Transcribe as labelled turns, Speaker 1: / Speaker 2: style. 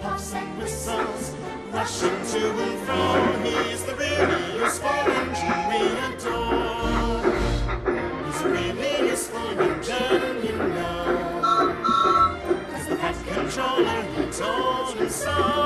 Speaker 1: puffs and whistles, rushing to and fro. He's the really useful engine we adore. He's a really useful engine, you know, 'cause the Fat Controller, he told us so.